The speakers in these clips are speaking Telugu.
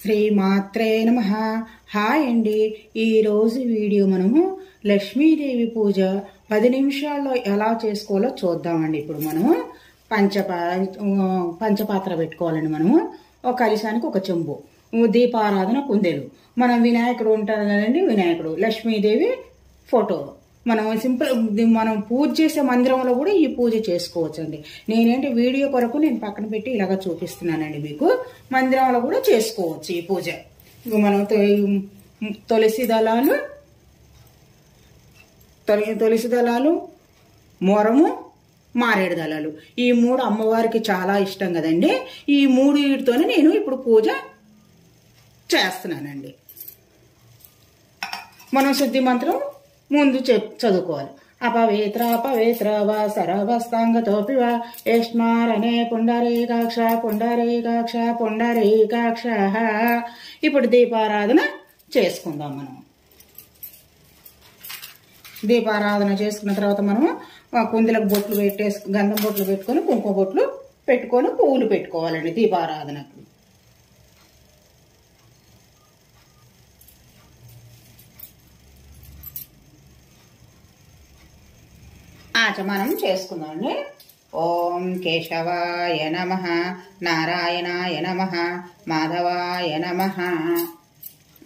శ్రీమాత్రే నమః. హాయ్ అండి. ఈరోజు వీడియో మనము లక్ష్మీదేవి పూజ 10 నిమిషాల్లో ఎలా చేసుకోవాలో చూద్దామండి. ఇప్పుడు మనము పంచపాత్ర పెట్టుకోవాలండి. మనము ఒక కలశానికి ఒక చెంబు, దీపారాధన కుందేలు, మనం వినాయకుడు ఉంటారు కదండి, వినాయకుడు, లక్ష్మీదేవి ఫోటో. మనం సింపుల్ మనం పూజ చేసే మందిరంలో కూడా ఈ పూజ చేసుకోవచ్చండి. నేనేంటి వీడియో కొరకు నేను పక్కన పెట్టి ఇలాగ చూపిస్తున్నానండి. మీకు మందిరంలో కూడా చేసుకోవచ్చు ఈ పూజ. మనం తులసి దళాలు, మొరము, మారేడు దళాలు, ఈ 3 అమ్మవారికి చాలా ఇష్టం కదండి. ఈ 3 వీటితోనే నేను ఇప్పుడు పూజ చేస్తున్నానండి. మనం శుద్ధి మంత్రం ముందు చదువుకోవాలి. అపవిత్ర అపవిత్ర వా సర్వస్తాంగతోపి వా యస్మారనే పుండరీకాక్ష పుండరీకాక్ష పుండరీకాక్ష. ఇప్పుడు దీపారాధన చేసుకుందాం. మనం దీపారాధన చేసుకున్న తర్వాత మనము కుందులకు బొట్లు గంధం బొట్లు పెట్టుకొని, కుంకుమ బొట్లు పెట్టుకొని, పువ్వులు పెట్టుకోవాలండి దీపారాధనకు. ఆచమనం చేసుకుందామండి. ఓం కేశవాయ నమః, నారాయణాయ నమః, మాధవాయ నమః.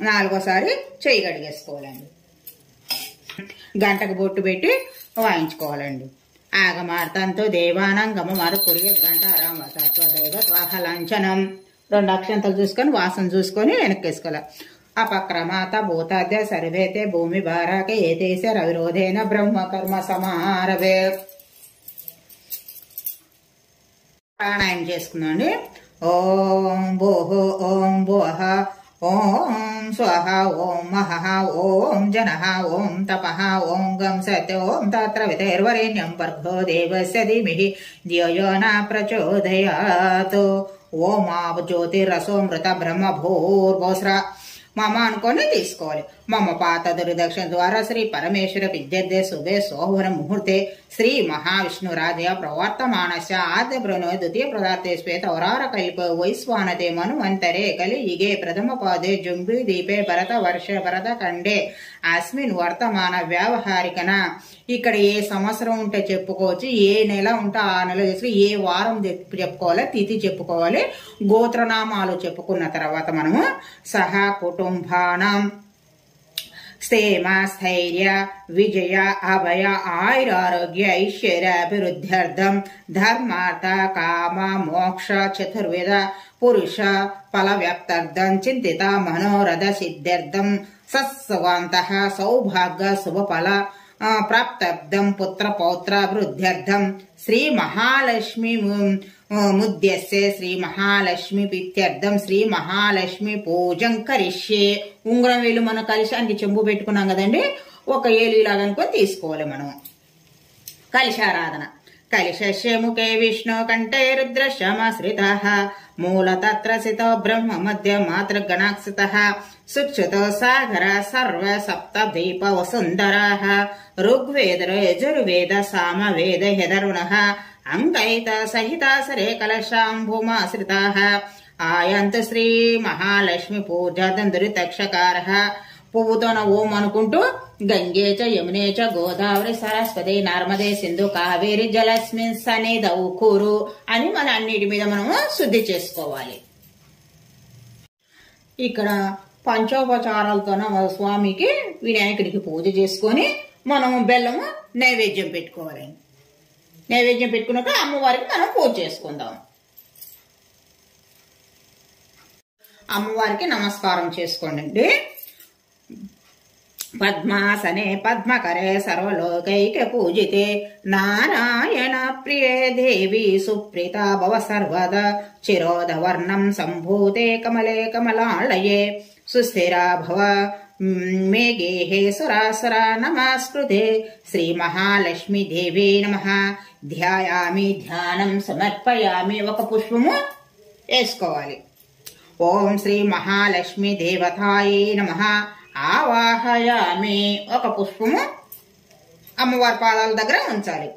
4వసారి చెయ్యి కడిగేసుకోవాలండి. గంటకు బొట్టు పెట్టి వాయించుకోవాలండి. ఆగమార్తంతో దేవానం గమమారు పురియ గంటారాం వసత్వదైవ వాహలాంఛనం. 2 అక్షంతలు చూసుకొని వాసన చూసుకొని వెనక్కేసుకోవాలి. అపక్రమాత భూతాద్య సర్వేతే భూమి భారాక ఏతేస రవిరోధేన బ్రహ్మ కర్మ సమారవే. ప్రాణాయామం చేసుకుందామండి. ఓం భూః ఓం భువః ఓం స్వః ఓం మహః ఓం జనః ఓం తపః ఓం గం సత్ ఓం తత్ర వితైర్వరేణ్యం భర్గో దేవస్య ధీమహి ధియో యో న ప్రచోదయాత్. ఓం ఆవ జ్యోతిరసోమృత బ్రహ్మ భూర్భోస్ర మమ అనుకొని తీసుకోవాలి. మమ పాత దుర్దక్షిణ ద్వారా శ్రీ పరమేశ్వర విద్యర్థే శుభే సోహర ముహూర్తే శ్రీ మహావిష్ణురాజయ ప్రవర్తమానస్య ఆద్య బ్రహ్మ ద్వితీయ ప్రదార్థే శ్వేత ఔరార కల్ప వైశ్వానతే మనుమంతరే కలియుగే ప్రథమ పాదే జుంబి దీపే భరత వర్ష భరత ఖండే అస్మిన్ వర్తమాన వ్యావహారికన. ఇక్కడ ఏ సంవత్సరం ఉంటే చెప్పుకోవచ్చు, ఏ నెల ఉంటే ఆ నెల చేసుకుని, ఏ వారం చెప్పుకోవాలి, తిథి చెప్పుకోవాలి, గోత్రనామాలు చెప్పుకున్న తర్వాత మనము సహా కుటుంబానం స్థేమ స్థైర్య విజయ అభయ ఆయురారోగ్య ఐశ్వర్యాభివృద్ధ్యర్థం ధర్మార్థ కామ మోక్ష చతుర్వేద పురుష ఫలవ్యాప్తార్థం చింతిత మనోరథ సిద్ధ్యర్థం సత్సవాంత సౌభాగ్య శుభఫల ప్రాప్తార్థం పుత్ర పౌత్రాభివృద్ధ్యర్థం శ్రీ మహాలక్ష్మి ముద్యస్య శ్రీ మహాలక్ష్మి ప్రీత్యర్థం శ్రీ మహాలక్ష్మి పూజం కరిష్యే. ఉంగరం వేలు మన కలశానికి చెంబు పెట్టుకున్నాం కదండి, ఒక ఏలు ఇలాగ అనుకొని తీసుకోవాలి మనం. కలశారాధన. కలశస్య ముఖే విష్ణు కంఠే రుద్రశ్యామాశ్రితః మూలతత్రసితో బ్రహ్మ మధ్య మాతృగణాక్షితః సుక్షుతో సాగర సర్వ సప్త దీప వసుంధరః ఋగ్వేద యజుర్వేద సామవేద యధర్వణః అంగైత సహిత సరే కలశాంభూమాశ్రితాః ఆయంతు శ్రీ మహాలక్ష్మి పూజాదందురితక్షకారః. పువ్వుతోన ఓం అనుకుంటూ గంగే చ యమునే చ గోదావరి సరస్వతి నర్మదే సింధు కావేరి జలస్మిన్ సన్నిధౌ కురు అని మన అన్నిటి మీద మనము శుద్ధి చేసుకోవాలి. ఇక్కడ పంచోపచారాలతోన స్వామికి వినాయకుడికి పూజ చేసుకొని మనము బెల్లము నైవేద్యం పెట్టుకోవాలి. నైవేద్యం పెట్టుకున్నాక అమ్మవారికి మనం పూజ చేసుకుందాం. అమ్మవారికి నమస్కారం చేసుకోండి. పద్మాసనే పద్మకరే సర్వలోకైక పూజితే నారాయణ ప్రియే దేవి సుప్రీత భవ సర్వదా చిరోదవర్ణం సంభూతే కమలే కమలాళయే సుస్థిరా భవ మే గేహే సురాసుర నమస్కృతే శ్రీ మహాలక్ష్మి దేవి నమః. ధ్యాయామి ధ్యానం సమర్పయామి. ఒక పుష్పము వేసుకోవాలి. ఓం శ్రీ మహాలక్ష్మి దేవతాయే నమః ఆవాహయామి. ఒక పుష్పము అమ్మవారి పాదాల దగ్గర ఉంచాలి.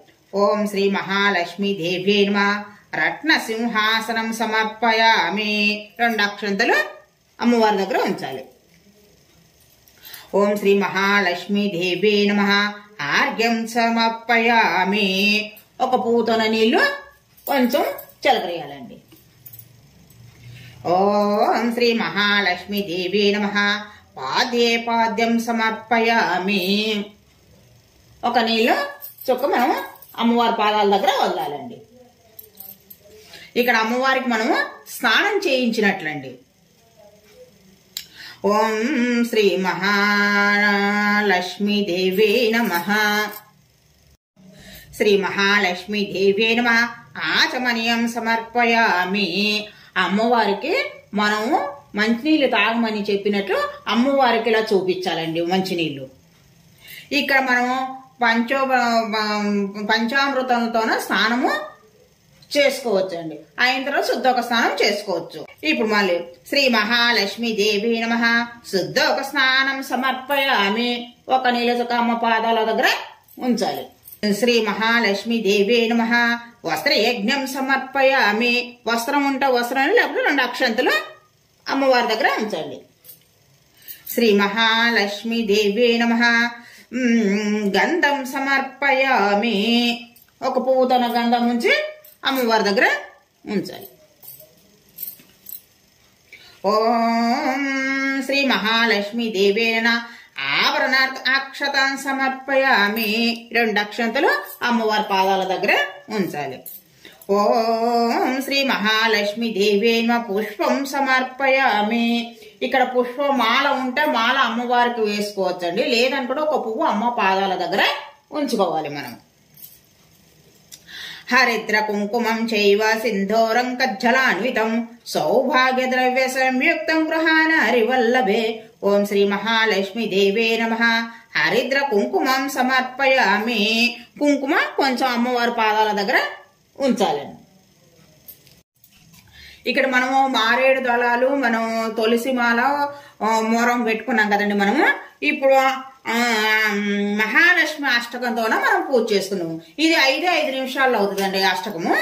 ఓం శ్రీ మహాలక్ష్మి దేవి నమః రత్న సింహాసనం సమర్పయామి. 2 అక్షంతలు అమ్మవారి దగ్గర ఉంచాలి. ఓం శ్రీ మహాలక్ష్మీ దేవే నమః ఆర్ఘ్యం సమర్పయామి. ఒక పూతన నీళ్లు కొంచెం చిలకరేయాలండి. ఓం శ్రీ మహాలక్ష్మీ దేవే నమః పాద్యే పాద్యం సమర్పయామి. ఒక నీళ్లు చుక్క మనం అమ్మవారి పాదాల దగ్గర వదలాలండి. ఇక్కడ అమ్మవారికి మనము స్నానం చేయించినట్లండి. ఓం శ్రీ మహాలక్ష్మీ దేవే నమః. శ్రీ మహాలక్ష్మీ దేవే నమః ఆచమనీయం సమర్పయామి. అమ్మవారికి మనము మంచినీళ్ళు తాగమని చెప్పినట్లు అమ్మవారికి ఇలా చూపించాలండి మంచినీళ్ళు. ఇక్కడ మనము పంచామృతంతోన స్నానము చేసుకోవచ్చండి. అయిన తర్వాత శుద్ధోక స్నానం చేసుకోవచ్చు. ఇప్పుడు మళ్ళీ శ్రీ మహాలక్ష్మీ దేవి నమః శుద్ధోక స్నానం సమర్పయామి. ఒక నీళ్ళ చుక్క అమ్మ పాదాల దగ్గర ఉంచాలి. శ్రీ మహాలక్ష్మీ దేవి నమః వస్త్రయజ్ఞం సమర్పయామి. వస్త్రం ఉంటే వస్త్రం, లేకపోతే 2 అక్షంతలు అమ్మవారి దగ్గర ఉంచండి. శ్రీ మహాలక్ష్మీ దేవి నమః గంధం సమర్పయామి. ఒక పువ్వుతోన గంధం ఉంచి అమ్మవారి దగ్గర ఉంచాలి. ఓం శ్రీ మహాలక్ష్మీ దేవేన ఆభరణార్థ అక్షతాన్ సమర్పయామి. 2 అక్షంతలు అమ్మవారి పాదాల దగ్గర ఉంచాలి. ఓం శ్రీ మహాలక్ష్మీ దేవేన పుష్పం సమర్పయామి. ఇక్కడ పుష్ప మాల ఉంటే మాల అమ్మవారికి వేసుకోవచ్చండి. లేదనుకుంటే ఒక పువ్వు అమ్మ పాదాల దగ్గర ఉంచుకోవాలి మనం. హరిద్ర కుంకుమం చైవ సింధూరం కజ్జలాన్వితం సౌభాగ్య ద్రవ్య సంయుక్తం గృహానారి వల్లభే. ఓం శ్రీ మహాలక్ష్మీ దేవే నమః హరిద్ర కుంకుమం సమర్పయామి. కుంకుమ కొంచెం అమ్మవారి పాదాల దగ్గర ఉంచాలండి. ఇక్కడ మనము మారేడు దళాలు, మనం తులసి మాల, మొరం పెట్టుకున్నాం కదండి. మనము ఇప్పుడు మహాలక్ష్మి అష్టకంతోనే మనం పూజ చేసుకున్నాము. ఇది 5 నిమిషాల్లో అవుతుందండి అష్టకము.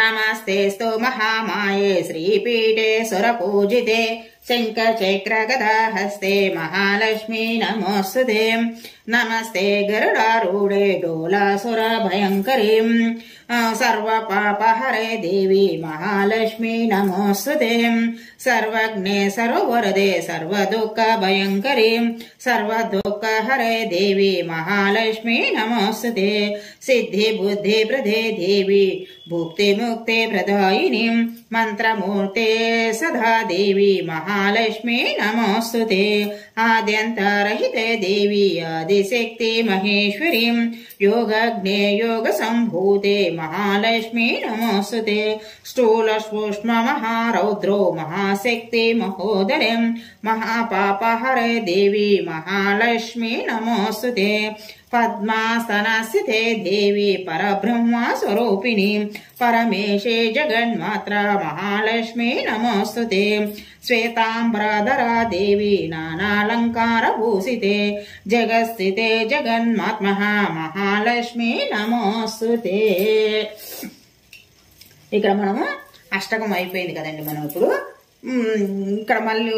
నమస్తేస్తు మహామాయే శ్రీపీఠే సురపూజితే శంఖ చక్ర గదా హస్తే మహాలక్ష్మీ నమోస్తుతే. నమస్తే గరుడారూఢే డోలాసుర భయంకరీం సర్వ పాపహరే దేవి మహాలక్ష్మీ నమోస్తుతే. సర్వజ్ఞే సర్వవరదే సర్వదుఃఖ భయంకరీం సర్వదుఃఖహరే దేవి మహాలక్ష్మీ నమోస్తుతే. సిద్ధి బుద్ధి ప్రదే దేవి భుక్తి ముక్తి ప్రదాయిని మంత్రమూర్తే సదా దేవి మహాలక్ష్మీ నమోస్తుతే. ఆద్యంతరహితే దేవి ఆదిశక్తి మహేశ్వరీ యోగజ్ఞే యోగ సంభూతే మహాలక్ష్మీ నమోస్తుతే. స్థూల సూక్ష్మ మహారౌద్రో మహాశక్తి మహోదరే మహాపాపహరే దేవి మహాలక్ష్మీ నమోస్తుతే. పద్మాసనస్థితే దేవి పరబ్రహ్మ స్వరూపిణి పరమేశే జగన్మాత్ర మహాలక్ష్మీ నమోస్తుతే. శ్వేతాంబరధరా దేవి నానాలంకార భూషితే జగస్థితే జగన్మాత్మ మహాలక్ష్మీ నమోస్తుతే. ఇక్కడ మనము అష్టకం అయిపోయింది కదండి. మనం ఇప్పుడు ఇక్కడ మళ్ళీ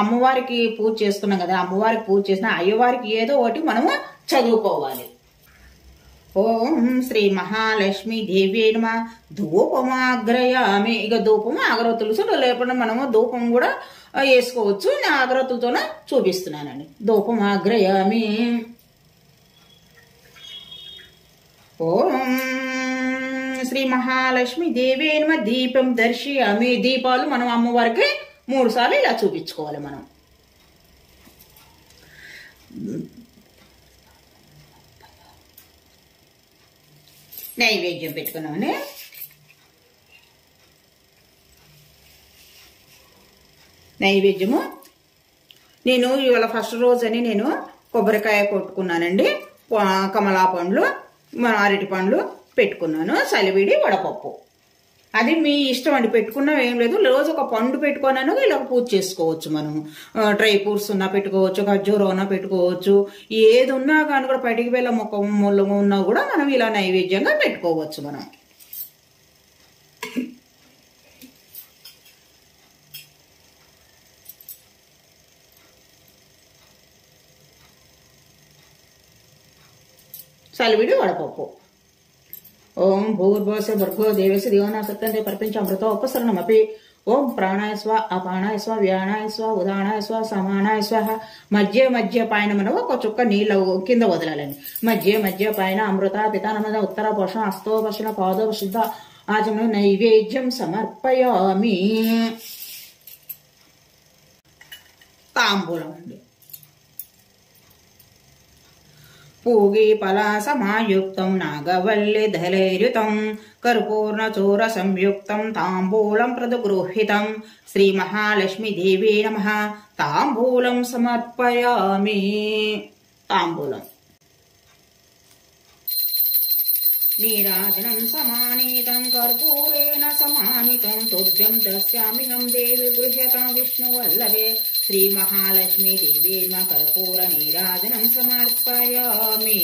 అమ్మవారికి పూజ చేసుకున్నాం కదా. అమ్మవారికి పూజ చేసిన అయ్యవారికి ఏదో ఒకటి మనము చదువుకోవాలి. ఓం శ్రీ మహాలక్ష్మీ దేవే నమః ధూపమాగ్రయామి. ఇక ధూపము అగరత్తులు లేకుండా మనము ధూపం కూడా వేసుకోవచ్చు. నేను అగరత్తులతోనే చూపిస్తున్నానండి. ధూపమాగ్రయామి. ఓం శ్రీ మహాలక్ష్మి దేవే నమః దీపం దర్శయామి. దీపాలు మనం అమ్మవారికి 3 సార్లు ఇలా చూపించుకోవాలి. మనం నైవేద్యం పెట్టుకున్నామని నైవేద్యము నేను ఇవాళ ఫస్ట్ రోజు అని నేను కొబ్బరికాయ కొట్టుకున్నానండి. కమలా పండ్లు, అరటి పండ్లు పెట్టుకున్నాను. సలివిడి వడపప్పు. అది మీ ఇష్టం అండి. పెట్టుకున్నాం ఏం లేదు. రోజు ఒక పండు పెట్టుకున్నాను. ఇలా పూజ చేసుకోవచ్చు. మనం డ్రై ఫ్రూట్స్ ఉన్నా పెట్టుకోవచ్చు, ఖర్జూరం ఉన్నా పెట్టుకోవచ్చు. ఏది ఉన్నా కానీ కూడా పటికి బెల్ల మొక్క ముళ్ళగా ఉన్నా కూడా మనం ఇలా నైవేద్యంగా పెట్టుకోవచ్చు. మనం సలివిడి వడపప్పు. ఓం భూర్భువస్య భర్గో దేవస్య ధియోనా సత్యంతే పరిపించ అమృతో ఉపసరణమపి. ఓం ప్రాణాయ స్వ అపానాయ స్వ వ్యానాయ స్వ ఉదానాయ స్వ సమానాయ స్వః. మధ్య పైన మనం ఒక చుక్క నీళ్ళు కింద వదలాలండి. మధ్య పైన అమృత పితానమద ఉత్తర పోషణ హస్తో పోషణ పాదో శుద్ధ ఆచమన నైవేద్యం సమర్పయామి. తాంబూలం అండి. పూగి పలాసమాయుక్తం నాగవల్లి ధలైర్యుతం కర్పూర్ణచూర సంయుక్తం తాంబూలం ప్రతిగృహీతం. శ్రీ మహాలక్ష్మి దేవీ నమః. తాంబూలం సమర్పయామి. తాంబూలం. నీరాజనం సమానీతం కర్పూరేణ సమానితం తుభ్యం దస్యామిహం దేవి గృహ్యతాం విష్ణువల్లభే. శ్రీ మహాలక్ష్మి దేవీ నమః. కర్పూర నీరాజనం సమర్పయామి.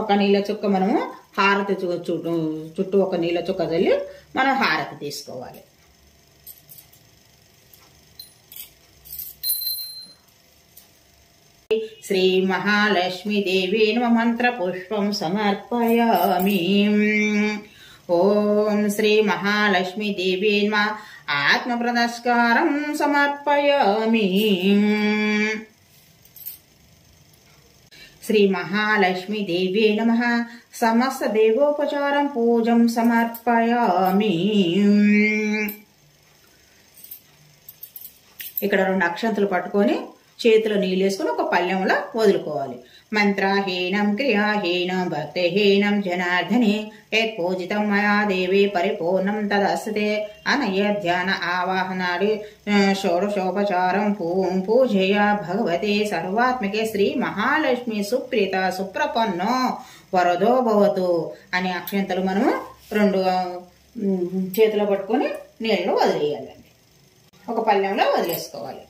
ఒక నీళ్ళ చుక్క మనము హారతి చుట్టూ ఒక నీళ్ళ చుక్క చల్లి మనం హారతి తీసుకోవాలి. శ్రీ మహాలక్ష్మి దేవీ నమః. మంత్ర పుష్పం సమర్పయామి. ఓం శ్రీ మహాలక్ష్మి దేవీ నమః. ఆత్మ ప్రదస్కారం సమర్పయామి. శ్రీ మహాలక్ష్మి దేవీ నమః. సమస్త దేవోపచారం పూజం సమర్పయామి. ఇక్కడ 2 అక్షంతలు పట్టుకొని చేతిలో నీళ్ళు వేసుకుని ఒక పళ్ళెంలో వదులుకోవాలి. మంత్రహీనం క్రియాహీనం భక్తిహీనం జనార్దనే యత్ పూజితం మయా దేవి పరిపూర్ణం తదస్తే. అనయ ధ్యాన ఆవాహనాడి షోడశోపచారం పూజయ భగవతే సర్వాత్మకే శ్రీ మహాలక్ష్మి సుప్రీత సుప్రపన్నో వరదో భవతు అనే అక్షంతలు మనము 2 చేతిలో పట్టుకొని నీళ్ళలో వదిలేయాలండి. ఒక పళ్ళెంలో వదిలేసుకోవాలి.